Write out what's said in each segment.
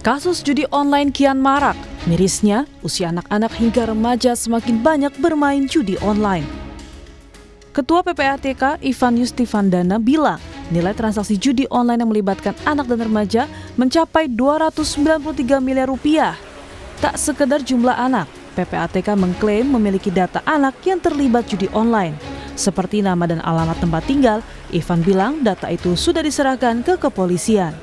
Kasus judi online kian marak. Mirisnya, usia anak-anak hingga remaja semakin banyak bermain judi online. Ketua PPATK Ivan Yustifandana bilang, nilai transaksi judi online yang melibatkan anak dan remaja mencapai 293 miliar rupiah. Tak sekedar jumlah anak, PPATK mengklaim memiliki data anak yang terlibat judi online. Seperti nama dan alamat tempat tinggal, Ivan bilang data itu sudah diserahkan ke kepolisian.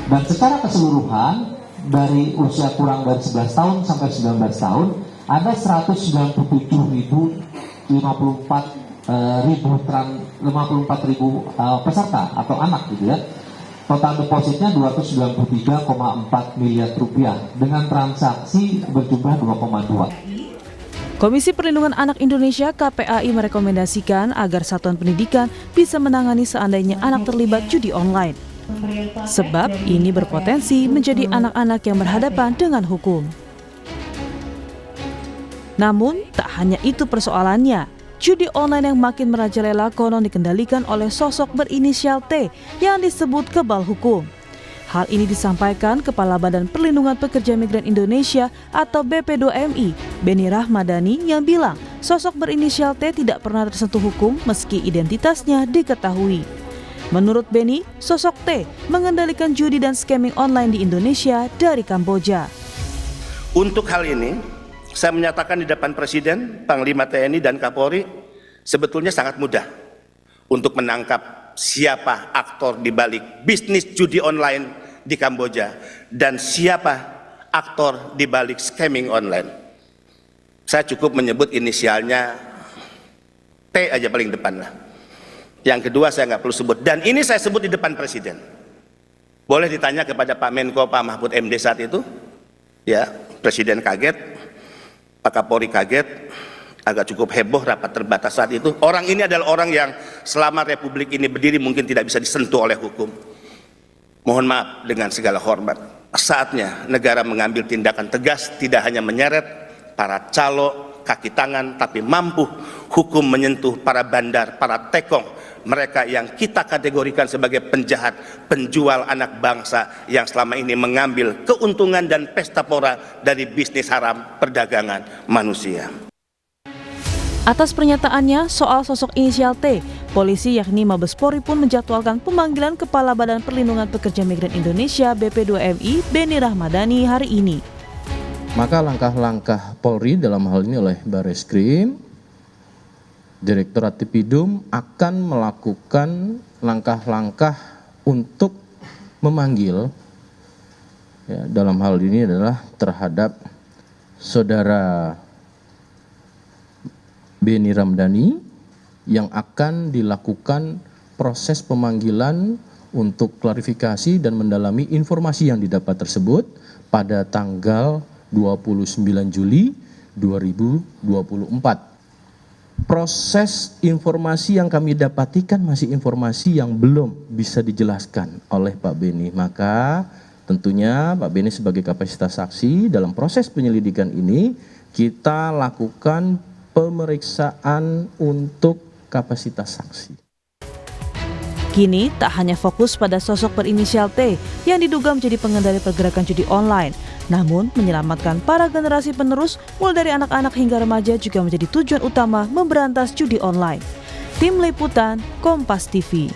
Dan secara keseluruhan, dari usia kurang dari 11 tahun sampai 19 tahun, ada 197.054 peserta atau anak gitu ya. Total depositnya 293,4 miliar rupiah dengan transaksi berjumlah 2,2. Komisi Perlindungan Anak Indonesia KPAI merekomendasikan agar satuan pendidikan bisa menangani seandainya anak terlibat judi online. Sebab ini berpotensi menjadi anak-anak yang berhadapan dengan hukum. Namun, tak hanya itu persoalannya. Judi online yang makin merajalela konon dikendalikan oleh sosok berinisial T yang disebut kebal hukum. Hal ini disampaikan Kepala Badan Perlindungan Pekerja Migran Indonesia atau BP2MI, Beni Rahmadani, yang bilang sosok berinisial T tidak pernah tersentuh hukum meski identitasnya diketahui. Menurut Beni, sosok T mengendalikan judi dan scamming online di Indonesia dari Kamboja. Untuk hal ini, saya menyatakan di depan Presiden, Panglima TNI, dan Kapolri, sebetulnya sangat mudah untuk menangkap siapa aktor di balik bisnis judi online di Kamboja dan siapa aktor di balik scamming online. Saya cukup menyebut inisialnya T aja paling depan lah. Yang kedua saya nggak perlu sebut, dan ini saya sebut di depan Presiden. Boleh ditanya kepada Pak Menko, Pak Mahfud MD saat itu, ya, Presiden kaget, Pak Kapolri kaget, agak cukup heboh rapat terbatas saat itu. Orang ini adalah orang yang selama Republik ini berdiri mungkin tidak bisa disentuh oleh hukum. Mohon maaf dengan segala hormat. Saatnya negara mengambil tindakan tegas, tidak hanya menyeret para calo kaki tangan, tapi mampu hukum menyentuh para bandar, para tekong, mereka yang kita kategorikan sebagai penjahat, penjual anak bangsa yang selama ini mengambil keuntungan dan pesta pora dari bisnis haram perdagangan manusia. Atas pernyataannya soal sosok inisial T, polisi yakni Mabes Polri pun menjadwalkan pemanggilan Kepala Badan Perlindungan Pekerja Migran Indonesia BP2MI Beni Rahmadani hari ini. Maka langkah-langkah Polri dalam hal ini oleh Barreskrim, Direktorat Tipidum akan melakukan langkah-langkah untuk memanggil, ya, dalam hal ini adalah terhadap saudara Beni Rahmadani yang akan dilakukan proses pemanggilan untuk klarifikasi dan mendalami informasi yang didapat tersebut pada tanggal 29 Juli 2024. Proses informasi yang kami dapatikan masih informasi yang belum bisa dijelaskan oleh Pak Beni. Maka tentunya Pak Beni sebagai kapasitas saksi dalam proses penyelidikan ini kita lakukan pemeriksaan untuk kapasitas saksi. Kini tak hanya fokus pada sosok berinisial T yang diduga menjadi pengendali pergerakan judi online, namun menyelamatkan para generasi penerus mulai dari anak-anak hingga remaja juga menjadi tujuan utama memberantas judi online. Tim Liputan Kompas TV.